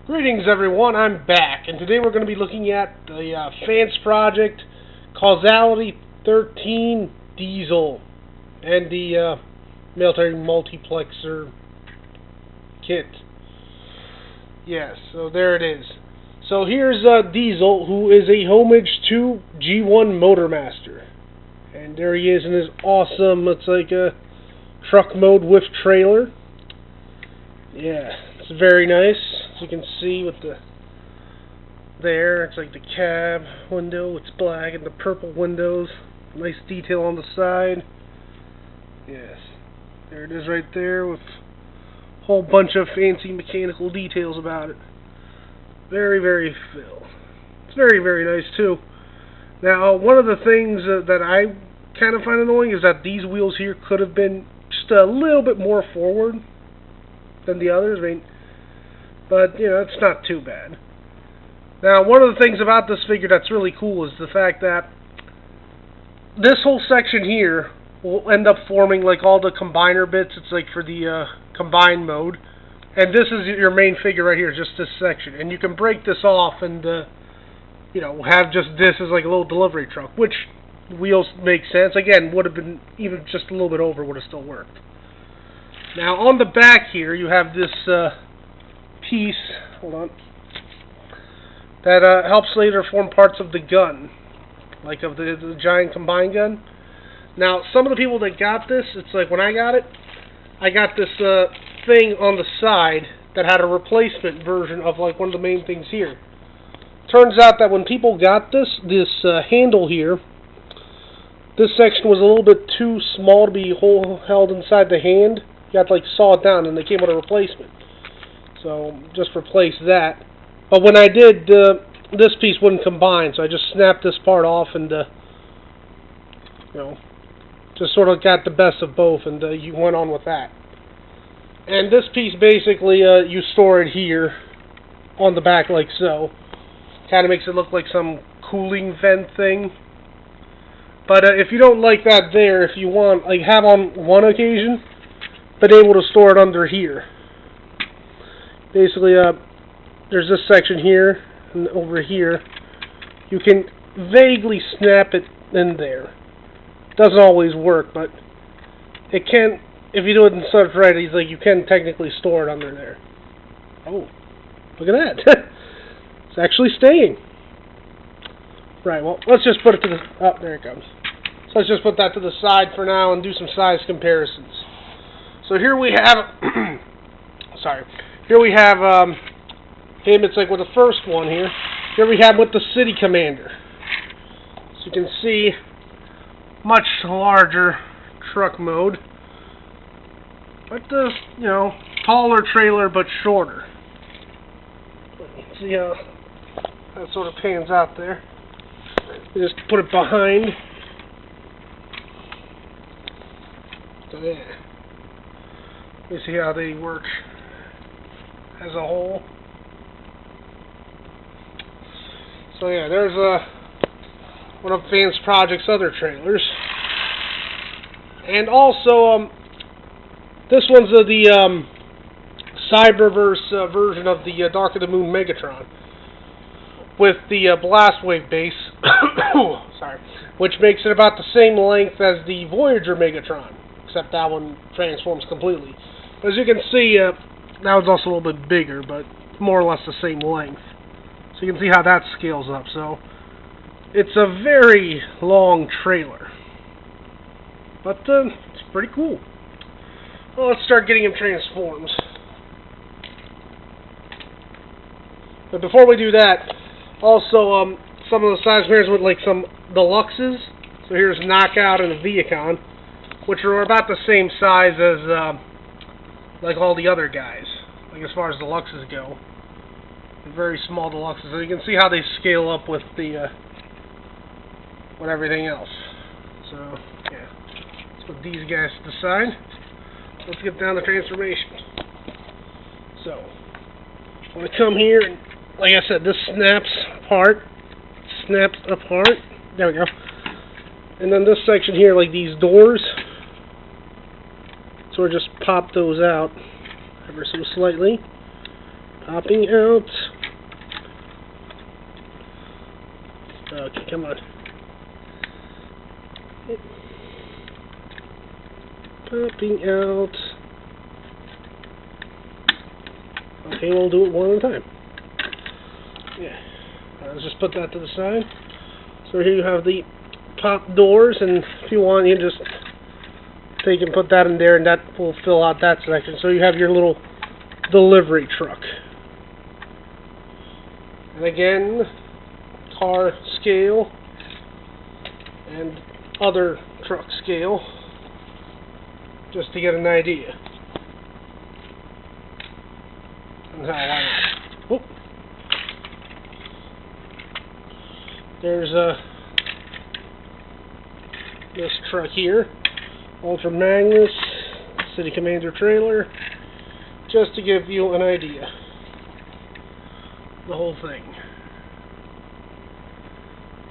Greetings everyone, I'm back, and today we're going to be looking at the FansProject Causality CA-13 Diesel and the military multiplexer kit. Yes, so there it is. So here's Diesel, who is a homage to G1 Motormaster. And there he is in his awesome, it's like a truck mode with trailer. Yeah, it's very nice. As you can see with the there, it's like the cab window, it's black, and the purple windows. Nice detail on the side. Yes, there it is right there with a whole bunch of fancy mechanical details about it. Very, very filled. It's very, very nice too. Now, one of the things that I kind of find annoying is that these wheels here could have been just a little bit more forward than the others. I mean, but you know, it's not too bad. Now, one of the things about this figure that's really cool is the fact that this whole section here will end up forming like all the combiner bits. It's like for the combine mode, and this is your main figure right here, just this section. And you can break this off and you know, have just this as like a little delivery truck, which wheels make sense. Again, would have been even just a little bit over, would have still worked. Now on the back here, you have this piece, hold on, that helps later form parts of the gun, like of the giant combine gun. Now, some of the people that got this, it's like when I got it, I got this thing on the side that had a replacement version of like one of the main things here. Turns out that when people got this handle here, this section was a little bit too small to be held inside the hand. You had to like saw it down, and they came with a replacement. So just replace that. But when I did, this piece wouldn't combine, so I just snapped this part off and you know, just sort of got the best of both, and you went on with that. And this piece basically you store it here on the back like so. Kind of makes it look like some cooling vent thing. But if you don't like that there, if you want, like, have on one occasion been able to store it under here. Basically, there's this section here and over here. You can vaguely snap it in there. Doesn't always work, but it can. If you do it in such right, like, you can technically store it under there. Oh, look at that! It's actually staying. Right. Well, let's just put it to the. Oh, there it goes. So let's just put that to the side for now and do some size comparisons. So here we have. Sorry. Here we have him. It's like with the first one here. Here we have with the City Commander. So you can see much larger truck mode, but the you know, taller trailer but shorter. See how that sort of pans out there. You just put it behind. So yeah. You see how they work as a whole. So yeah, there's one of FansProject's other trailers, and this one's the Cyberverse version of the Dark of the Moon Megatron with the blast wave base, sorry, which makes it about the same length as the Voyager Megatron, except that one transforms completely. But as you can see, that one's also a little bit bigger, but more or less the same length. So you can see how that scales up. So it's a very long trailer, but it's pretty cool. Well, let's start getting him transformed. But before we do that, also some of the size comparisons with like some deluxes. So here's Knockout and Viacon, which are about the same size as like all the other guys, like as far as deluxes go. They're very small deluxes. So you can see how they scale up with the with everything else. So yeah, let's put these guys to the side. Let's get down to transformation. So I'm gonna come here and, like I said, this snaps apart. There we go. And then this section here, like these doors, so just pop those out ever so slightly. Popping out. Okay, come on. Popping out. Okay, we'll do it one at a time. Yeah. Let's just put that to the side. So here you have the pop doors, and if you want, you can just take and put that in there, and that will fill out that section. So you have your little delivery truck. And again, car scale and other truck scale, just to get an idea. And how I know. There's this truck here, Ultra Magnus City Commander trailer, just to give you an idea. The whole thing.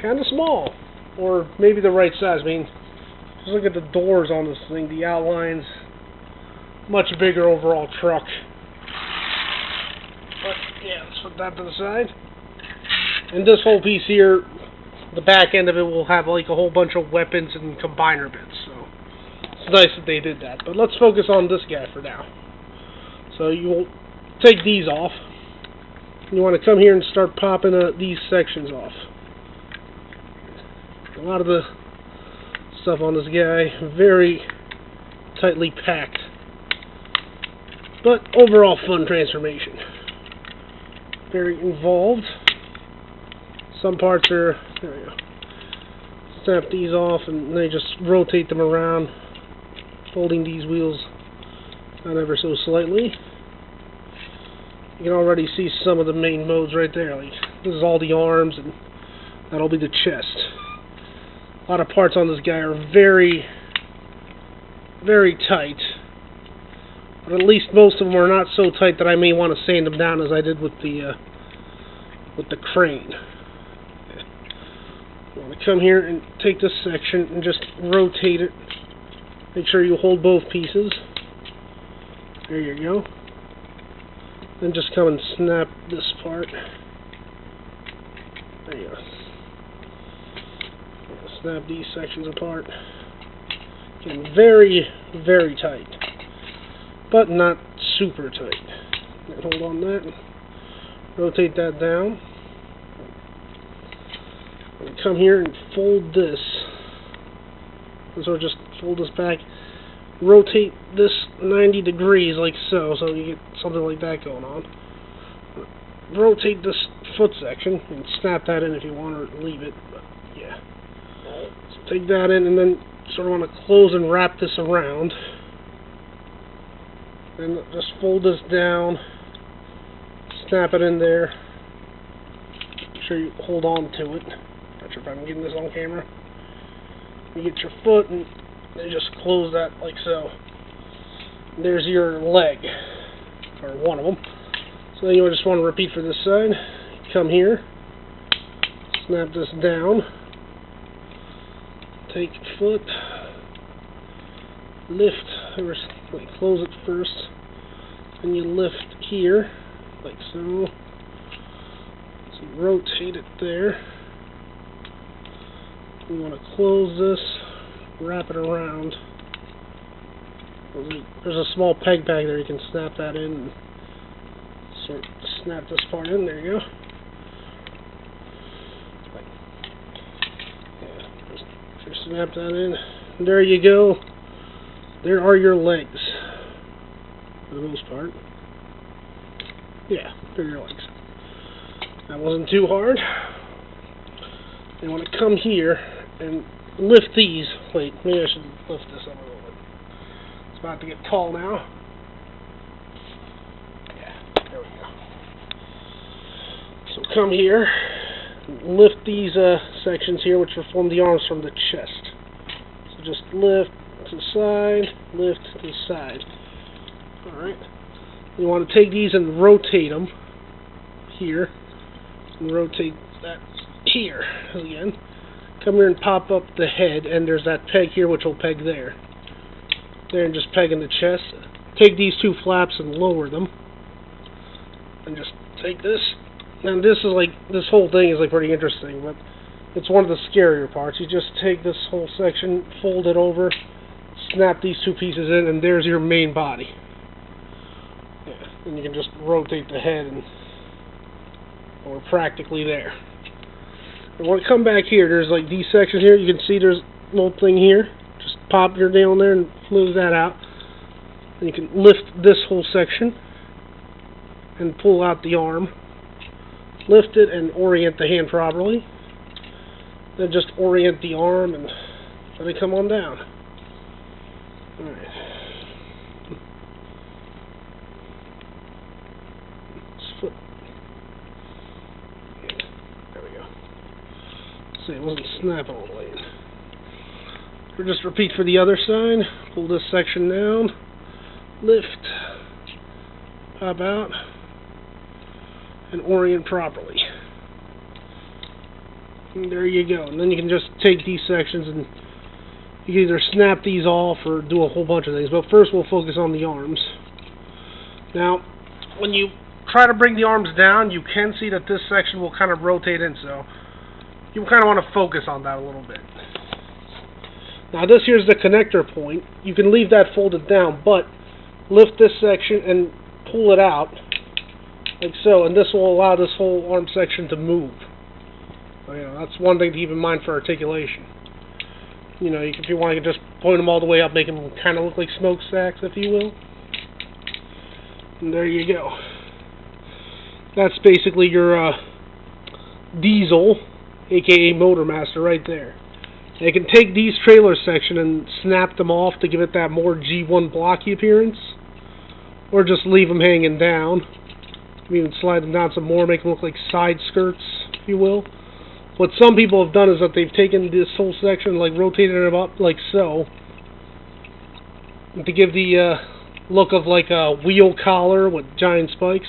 Kind of small, or maybe the right size. I mean, just look at the doors on this thing, the outlines, much bigger overall truck. But yeah, let's put that to the side. And this whole piece here, the back end of it will have like a whole bunch of weapons and combiner bits. So it's nice that they did that. But let's focus on this guy for now. So you will take these off. You want to come here and start popping these sections off. A lot of the stuff on this guy, very tightly packed. But overall fun transformation. Very involved. Some parts are, there we go. Snap these off and they just rotate them around, folding these wheels out ever so slightly. You can already see some of the main modes right there. Like, this is all the arms, and that'll be the chest. A lot of parts on this guy are very, very tight. But at least most of them are not so tight that I may want to sand them down as I did with the crane. You want to come here and take this section and just rotate it. Make sure you hold both pieces. There you go. Then just come and snap this part. There you go. Snap these sections apart. Again, very, very tight. But not super tight. Hold on that. Rotate that down. And come here and fold this. And so just fold this back. Rotate this 90 degrees like so you get something like that going on. Rotate this foot section and snap that in if you want, or leave it. But yeah. So take that in and then sort of want to close and wrap this around. And just fold this down. Snap it in there. Make sure you hold on to it. Not sure if I'm getting this on camera. You get your foot and you just close that like so. There's your leg, or one of them. So then you just want to repeat for this side. Come here, snap this down, take your foot, lift, or close it first, and you lift here, like so. So you rotate it there. You want to close this, wrap it around. There's a small peg back there, you can snap that in and sort of snap this part in. There you go. Yeah, just snap that in. And there you go. There are your legs, for the most part. Yeah, there are your legs. That wasn't too hard. You want to come here and lift these. Wait, maybe I should lift this up a little bit. It's about to get tall now. Yeah, there we go. So come here, lift these sections here, which will form the arms from the chest. So just lift to the side, lift to the side. Alright. You want to take these and rotate them here, and rotate that here again. Come here and pop up the head, and there's that peg here which will peg there. There, and just peg in the chest. Take these two flaps and lower them. and just take this. And this whole thing is like pretty interesting, but it's one of the scarier parts. You just take this whole section, fold it over, snap these two pieces in, and there's your main body. Yeah, and you can just rotate the head, and we're practically there. And when we come back here, there's like these sections here. You can see there's a little thing here. Just pop your nail in there and move that out. And you can lift this whole section and pull out the arm. Lift it and orient the hand properly. Then just orient the arm and let it come on down. Alright. Flip. There we go. See, it wasn't snapping all the way in. We'll just repeat for the other side. Pull this section down. Lift. Pop out. And orient properly. And there you go. And then you can just take these sections and you can either snap these off or do a whole bunch of things. But first we'll focus on the arms. Now, when you try to bring the arms down, you can see that this section will kind of rotate in, so you kind of want to focus on that a little bit. Now this here's the connector point. You can leave that folded down, but lift this section and pull it out like so, and this will allow this whole arm section to move. So, you know, that's one thing to keep in mind for articulation. You know, if you want, you can just point them all the way up, make them kind of look like smokestacks, if you will. And there you go. That's basically your Diesel, aka Motormaster, right there. Now you can take these trailer section and snap them off to give it that more G1 blocky appearance, or just leave them hanging down. Even slide them down some more, make them look like side skirts, if you will. What some people have done is that they've taken this whole section and like rotated it up like so, to give the look of like a wheel collar with giant spikes.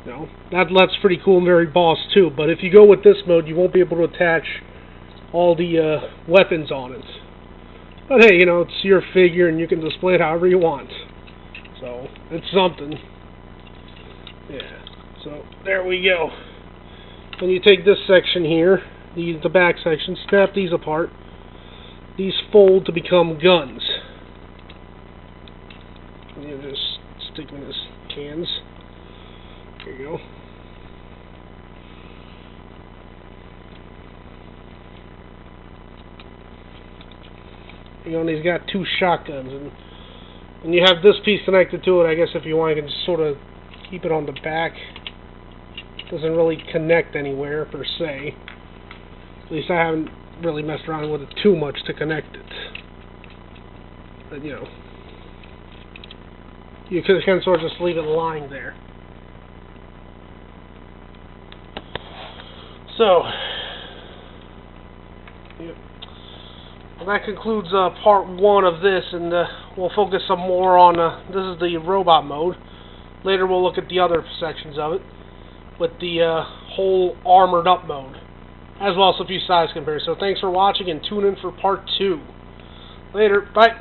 You know, that's pretty cool and very boss too. But if you go with this mode, you won't be able to attach all the weapons on it. But hey, you know, it's your figure and you can display it however you want. So it's something. Yeah, so there we go. When you take this section here, the back section, snap these apart. These fold to become guns. And you just stick them in his cans. There you go. You know, and he's got two shotguns, and when you have this piece connected to it, I guess if you want, you can just sort of keep it on the back. Doesn't really connect anywhere per se. At least I haven't really messed around with it too much to connect it. But you know, you can sort of just leave it lying there. So, yeah. Well, that concludes part 1 of this, and we'll focus some more on, this is the robot mode. Later we'll look at the other sections of it, with the whole armored up mode, as well as a few size comparisons. So thanks for watching, and tune in for part 2. Later, bye.